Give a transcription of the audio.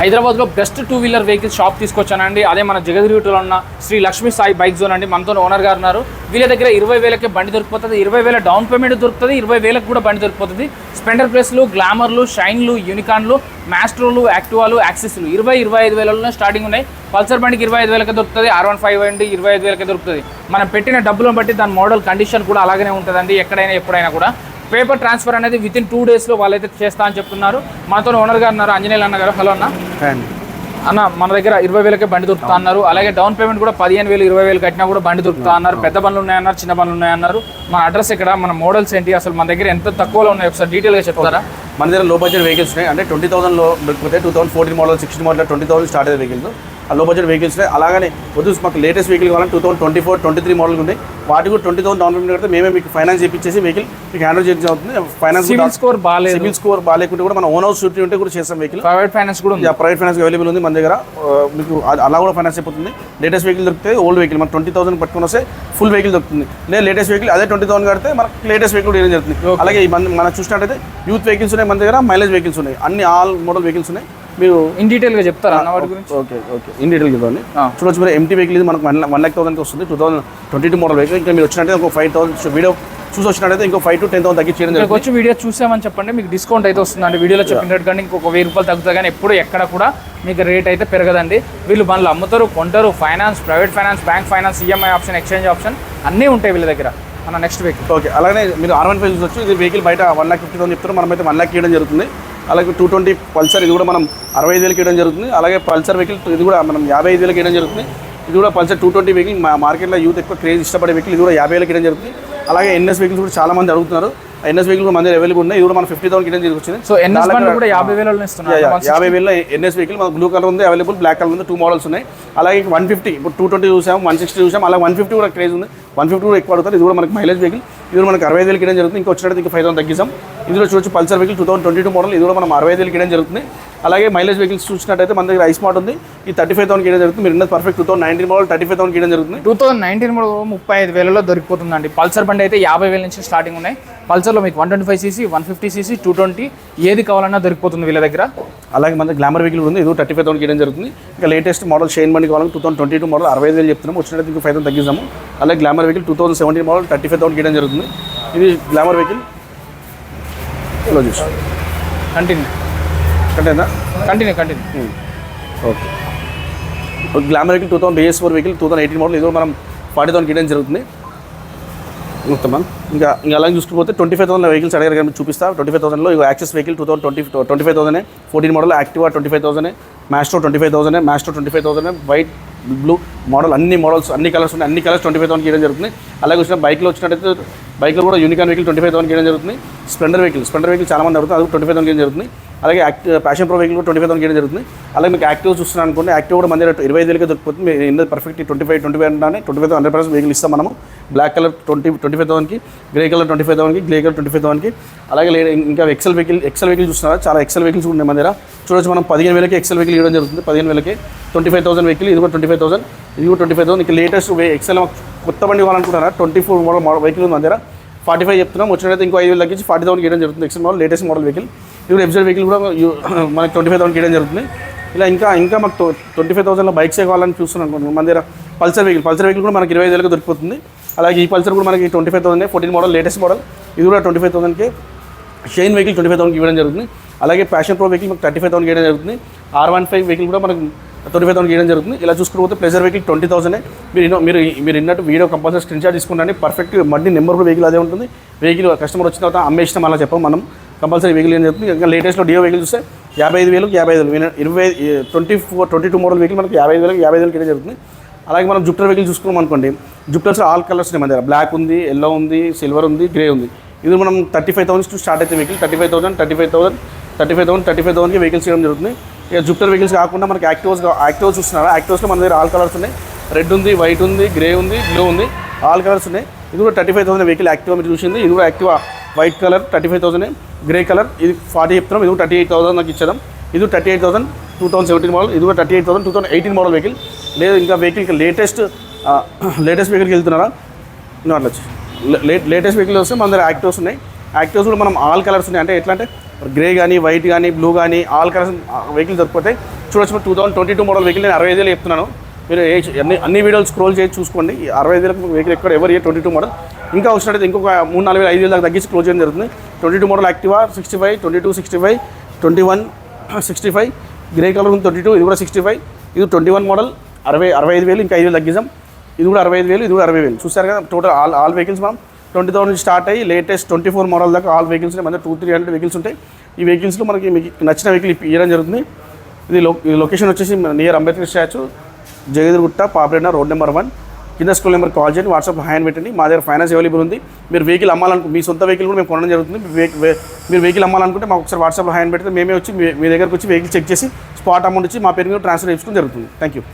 హైదరాబాద్లో best 2-వీలర్ vehicle shop తీసుకొచ్చానండి. అదే మన జగద్గిరిలో ఉన్న శ్రీ లక్ష్మీ సాయి బైక్ జోన్ అండి. మనతో ఓనర్ గారు ఉన్నారు. వీళ్ళ దగ్గర 20,000కే బండి దొరికిపోతుంది. 20,000 డౌన్ పేమెంట్ దొరుకుతుంది. 20,000కి కూడా బండి దొరికిపోతుంది. స్ప్లెండర్ ప్లస్లు, గ్లామర్లు, షైన్లు, యూనికాన్లు, మ్యాస్ట్రోలు, యాక్టివాలు, యాక్సిస్లు 25,000 స్టార్టింగ్ ఉన్నాయి. పల్సర్ బండికి 25,000కే దొరుకుతుంది. R15 అండి 25,000కే దొరుకుతుంది. మనం పెట్టిన డబ్బులను బట్టి దాని మోడల్ కండిషన్ కూడా అలాగనే ఉంటుందండి. ఎక్కడైనా ఎప్పుడైనా కూడా పేపర్ ట్రాన్స్ఫర్ అనేది వితిన్ 2 డేస్లో వాళ్ళైతే చేస్తా అని చెప్తున్నారు. మనతో ఓనర్ గారు ఉన్నారు, ఆంజనేయులు అన్న గారు. హలో అన్న. అన్న, మన దగ్గర 20,000కే బండి దొరుకుతా అన్నారు. అలాగే డౌన్ పేమెంట్ కూడా 15,000 20,000 కట్టినా కూడా బండి దొరుకుతా అన్నారు. పెద్ద బండ్లు ఉన్నాయన్నారు, చిన్న బండ్లు ఉన్నాయన్నారు. మన అడ్రస్ ఇక్కడ, మన మోడల్స్ ఏంటి, అసలు మన దగ్గర ఎంత తక్కువలో ఉన్నాయి ఒకసారి డీటెయిల్గా చెప్తారా? మన దగ్గర లో బడ్జెట్ వెహికల్స్ ఉన్నాయి. అంటే 20,000లో దొరికిపోతే 2014 మోడల్ 16 మోడల్ 20,000 స్టార్ట్ అయ్యే వెహికల్స్, ఆ లో బడ్జెట్ వెహికల్స్ ఉన్నాయి. అలాగే వద్దు మాకు లేటెస్ట్ వెహికల్ కావాలని 2024 23 మోడల్ ఉన్నాయి. వాటి కూడా 20,000 డౌన్ పేమెంట్ కడితే మేమే మీకు ఫైనాన్స్ చేయించేసి వెహికల్ మీకు హ్యాండ్ చేసి అవుతుంది. ఫైనాన్స్ సివిల్ స్కోర్ బాగాలేకుంటే కూడా మన ఓన్ హౌస్ షూరిటీ ఉంటే కూడా చేస్తాం. వెహికల్ ప్రైవేట్ ఫైనాన్స్ కూడా ఉంది. ప్రైవేట్ ఫైనాన్స్ అవైలబుల్ ఉంది మన దగ్గర. మీకు అలా కూడా ఫైనాన్స్ అయిపోతుంది. లేటెస్ట్ వెహికల్ దొరికితే ఓల్డ్ వెహికల్ మనకు 20,000 పట్టుకుని వస్తే ఫుల్ వెహికల్ దొరుకుతుంది. లేదా లేటెస్ట్ వెహికల్ అదే 20,000 కడితే మనకు లేటెస్ట్ వెహికల్ కూడా ఏం జరుగుతుంది. అలాగే మనం చూసినట్టయితే యూత్ వెహికల్స్ ఉన్నాయి మన దగ్గర, మైలేజ్ వెహికల్స్ ఉన్నాయి, అన్ని ఆల్ మోడల్ వెహికల్స్ ఉన్నాయి. మీరు ఇన్ డీటెయిల్గా చెప్తారా అన్న వాటి గురించి? ఓకే ఇన్ డీటెయిల్ చెప్పండి. చూడొచ్చు మీరు ఎంటీ వెహికల్ ఇది మనకు 1,00,000కి వస్తుంది. 2022 మోడల్ వెహికల్. ఇంకా మీరు వచ్చినట్టయితే ఒక 5,000 వీడియో చూసి వచ్చినట్టయితే ఇంకో 5,000 to 10,000 తగ్గించేయడం జరుగుతుంది. వచ్చి వీడియో చూసామని చెప్పండి, మీకు డిస్కౌంట్ అయితే వస్తుందండి. వీడియోలో చెప్పిన రేట్ కానీ ఇంకొక 1,000 రూపాయలు తగ్గుతుంది. కానీ ఎప్పుడు ఎక్కడ కూడా మీకు రేట్ అయితే పెరగదండి. వీళ్ళు బండ్లు అమ్ముతారు, కొంటారు. Finance, private finance, bank finance, EMI option, exchange option అన్నీ ఉంటాయి వీళ్ళ దగ్గర. అన్న నెక్స్ట్ వెహికల్. ఓకే, అలాగే మీరు R15 చూసొచ్చు. ఇది వెహికల్ బయట 1,50,000 చెప్తారు, మనమైతే 1,00,000 ఇవ్వడం జరుగుతుంది. అలాగే 220 పల్సర్, ఇది కూడా మనం 65,000కి ఇవ్వడం జరుగుతుంది. అలాగే పల్సర్ వెహికల్ ఇది కూడా మనం 55,000కి ఇవ్వడం జరుగుతుంది. ఇది కూడా పల్సర్ 220 వెహికల్ మార్కెట్లో యూత్ ఎక్కువ క్రేజ్ ఇష్టపడే వెహికల్. ఇది కూడా 50,000కి ఇవ్వడం జరుగుతుంది. అలాగే ఎన్ఎస్ వెహికల్స్ కూడా చాలా మంది అడుగుతున్నారు. ఎన్ఎస్ వెహికల్ కూడా మన దగ్గర అవైలబుల్ ఉన్నాయి. ఇది కూడా మనం 50,000కి ఇవ్వడం జరుగుతుంది. సో ఎన్ఎస్ బండ్లు కూడా 50,000లో ఇస్తున్నారు. 50,000లో ఎన్ఎస్ వెహికల్ మన బ్లూ కలర్ ఉంది అవైలబుల్, బ్లాక్ కలర్ ఉంది. 2 మోడల్స్ ఉన్నాయి. అలాగే 150 ఇప్పుడు 220 చూసాము, 160 చూసాము. అలాగే 150 కూడా క్రేజ్ ఉంది. 150 కూడా ఎక్కువ అడుగుతారు. ఇది కూడా మనకి మైలేజ్ వెహికల్. ఇది కూడా మనకి 65,000కి ఇవ్వడం జరుగుతుంది. ఇంకా వచ్చినట్టు ఇంకా 5,000 తగ్గిస్తాం. ఇందులో చూడొచ్చు పల్సర్ వెహికల్ 2022 మోడల్. ఇది కూడా మనం 65,000కి ఇవ్వడం జరుగుతుంది. అలాగే మైలేజ్ వెహికల్స్ చూసినట్టయితే మన దగ్గర ఐస్మార్ట్ ఉంది. ఈ 35,000కి ఇవ్వడం జరుగుతుంది. మీరు ఉన్నది పర్ఫెక్ట్ 2019 మోడల్ 35,000కి ఇవ్వడం జరుగుతుంది. 2019 మోడల్ 35,000లో దొరికిపోతుందండి. పల్సర్ బండి అయితే 50,000 నుంచి స్టార్టింగ్ ఉన్నాయి. పల్సర్లో మీకు 125cc, 150cc, 220 ఏది కావాలన్నా దొరికిపోతుంది వీళ్ళ దగ్గర. అలాగే మన గ్లామర్ వెహికల్ ఉంది. ఇది 35,000కి ఇవ్వడం జరుగుతుంది. ఇంకా లేటెస్ట్ మోడల్ షైన్ బండి కావాలని 2022 మోడల్ 65,000 చెప్తున్నాము. వచ్చినట్టు ఇంకా 5,000 తగ్గిస్తాము. అలాగే గ్లామర్ వెహికల్ 2017 మోడల్ 35,000కి ఇవ్వడం జరుగుతుంది. ఇది గ్లామర్ వెహికల్. ఇలా చూసి continue okay. Glamour vehicle 2000 BS4 vehicle 2018 model. ఇది మనం 40,000కి ఇవ్వడం జరుగుతుంది మొత్తం. ఇంకా అలాగే చూసుకుపోతే 25,000 వెహికల్స్ అడిగారు కానీ చూపిస్తా. 25,000లో ఇక access vehicle 25,000 14 model, Activa 25,000, Maestro 25,000, white, blue model, అన్ని మోడల్స్, అన్ని కలర్స్ ఉన్నాయి. అన్ని కలర్స్ 25,000కి ఇవ్వడం జరుగుతుంది. అలాగే వచ్చిన బైక్లో వచ్చినట్టయితే బైక్లో కూడా యూనికాన్ వెహికల్ 25,000కి ఇవ్వడం జరుగుతుంది. స్ప్లెండర్ వెహికల్ చాలా మంది అడుగుతుంది, అది 25,000కి ఇవ్వడం జరుగుతుంది. అలాగే ప్యాషన్ ప్రో వెహికల్ కూడా 25,000కి ఇవ్వడం జరుగుతుంది. అలాగే మీకు యాక్టివ్ చూస్తున్నాను అనుకోండి, యాక్టివ్ కూడా మన దగ్గర 25,000కి దొరికిపోతుంది. మీరు ఇందులో పర్ఫెక్ట్ 25 అంటే 25,000 100% వెహికల్ ఇస్తాం మనము. బ్లాక్ కలర్ 25,000కి, గ్రే కలర్ 25,000కి, గ్రే కలర్ 25,000కి. అలాగే ఇంకా ఎక్సెల్ వెహికల్ చూస్తున్నారా, చాలా ఎక్సెల్ వెహికల్స్ ఉన్నాయి మన దగ్గర. చూడొచ్చు మనం 15,000కి ఎక్సెల్ వెహికల్ ఇవ్వడం జరుగుతుంది. 15,000కి 25,000 వెహికల్. ఇది కూడా 25,000, ఇది కూడా 25,000. ఇంకా లేటెస్ట్ ఎక్సెల్ కొత్త బండి కావాలనుకుంటారా 24 మోడల్ వెహికల్ ఉంది మన దగ్గర. 45 చెప్తున్నాం. వచ్చినట్టయితే ఇంకో 5,000 తగ్గించి 40,000కి ఇవ్వడం జరుగుతుంది. Excel model latest model vehicle. ఇది కూడా ఎఫ్జెడ్ వెహికల్ కూడా మనకి 25,000కి ఇవ్వడం జరుగుతుంది. ఇలా ఇంకా మాకు 25,000లో బైక్సే కావాలని చూస్తున్నాం మన దగ్గర. పల్సర్ వెహికల్ కూడా మనకి 25,000కి దొరికిపోతుంది. అలాగే ఈ పల్సర్ కూడా మనకి 25,000, 14 మోడల్ లేటెస్ట్ మోడల్. ఇది కూడా 25,000కి. షైన్ వెహికల్ 25,000కి ఇవ్వడం జరుగుతుంది. అలాగే ప్యాషన్ ప్రో వెహికల్ మనకు 35,000కి ఇవ్వడం జరుగుతుంది. R15 వెహికల్ కూడా మనకు 25,000కి ఇవ్వడం జరుగుతుంది. ఇలా చూసుకుపోతే ప్లెజర్ వెహికల్ 20,000. మీరు ఇన్నట్టు వీడియో కంపల్సరీ స్క్రీన్ షాట్ తీసుకుంటే పర్ఫెక్ట్ మళ్ళీ నెంబర్ కూడా వెహికల్ అదే ఉంటుంది. వెహికల్ కస్టమర్ వచ్చిన తర్వాత అమ్మేసినాం అలా చెప్పాం మనం. కంపల్సరీ వెహికల్ ఏం జరుగుతుంది. ఇంకా లేటెస్ట్లో డియో వెహికల్ చూస్తే 55,000 22 మోడల్ వెహికల్ మనకి 55,000కి ఇవ్వడం జరుగుతుంది. అలాగే మనం జూపిటర్ వెహికల్ చూసుకున్నాం అనుకోండి, జూపిటర్స్ ఆల్ కలర్స్ ఉన్నాయి మన దగ్గర. బ్లాక్ ఉంది, ఎల్లో ఉంది, సిల్వర్ ఉంది, గ్రే ఉంది. ఇది మనం 35,000 స్టార్ట్ అయితే వెహికల్ 35,000కి వెహికల్స్ ఇవ్వడం జరుగుతుంది. ఇక జూపిటర్ వెహికల్స్ కాకుండా మనకి యాక్టివ్స్ చూస్తున్నారా, యాక్టివ్స్లో మన దగ్గర ఆల్ కలర్స్ ఉన్నాయి. రెడ్ ఉంది, వైట్ ఉంది, గ్రే ఉంది, బ్లూ ఉంది, ఆల్ కలర్స్ ఉన్నాయి. ఇది కూడా 35,000 వెహికల్ యాక్టివా మీరు చూసింది. ఇది కూడా Activa white colour 35,000, grey colour ఇది 40 చెప్తున్నాం. ఇది కూడా 38,000 నాకు ఇచ్చాం. ఇది 38,000 2017 మోడల్. ఇది కూడా 38,000 2018 మోడల్ వెహికల్. లేదు ఇంకా వెహికల్ ఇంకా లేటెస్ట్ వెహికల్కి వెళ్తున్నారా, అట్లా లేటెస్ట్ వెహికల్ వస్తే మన దగ్గర యాక్టివ్స్ ఉన్నాయి. యాక్టివ్స్ కూడా మనం ఆల్ కలర్స్ ఉన్నాయి, అంటే ఎట్లా అంటే గ్రే కానీ వైట్ కానీ బ్లూ కానీ ఆల్ కలర్స్ వెహికల్ దొరికిపోతాయి. చూడొచ్చు 2022 మోడల్ వెహికల్ నేను 65,000 చెప్తున్నాను. మీరు అన్ని వీడియోలు స్క్రోల్ చేసి చూసుకోండి. 65,000 వెహికల్ ఎక్కడ ఎవరు 22 మోడల్. ఇంకా వచ్చినట్టయితే ఇంకొక 3-4 వేలు 5,000 దాకా తగ్గించి క్లోజ్ చేయడం జరుగుతుంది. 22 మోడల్ యాక్టివా 65, 22 65, 21 65, గ్రే కలర్ ఉంది 22, ఇది కూడా 65. ఇది 21 మోడల్ 65,000, ఇంకా 5,000 తగ్గిస్తాం. ఇది కూడా 65,000, ఇది కూడా 60,000. చూస్తారు కదా టోటల్ ఆల్ వెహికల్స్ మనం 20,000 నుంచి స్టార్ట్ అయ్యి లేటెస్ట్ 24 మోడల్ దాకా ఆల్ వెహికల్స్ మన 200-300 వెహికల్స్ ఉంటాయి. ఈ వెహికల్స్లో మీకు నచ్చిన వెహికల్ ఇవ్వడం జరుగుతుంది. ఇది లొకేషన్ వచ్చేసి నియర్ అంబేద్కర్ స్టాచ్యూ, జగదిగుట్ట, పాపరేణ, రోడ్ నెంబర్ 1. కింద స్కూల్ నెంబర్ కాల్ చేయండి, వాట్సాప్ హాయ్ అని పెట్టండి. మా దగ్గర ఫైనాన్స్ అవైలబుల్ ఉంది. మీరు వెహికల్ అమ్మాలనుకుంటే మీ సొంత వెహికల్ కూడా మేము కొనడం జరుగుతుంది. మీరు వెహికల్ అమ్మాలనుకుంటే మాకు ఒకసారి వాట్సాప్లో హాయ్ అని పెడితే మేమే వచ్చి మీ దగ్గరకు వచ్చి వెహికల్ చెక్ చేసి స్పాట్ అమౌంట్ ఇచ్చి మా పేరు మీద ట్రాన్స్ఫర్ చేసుకోవడం జరుగుతుంది. Thank you.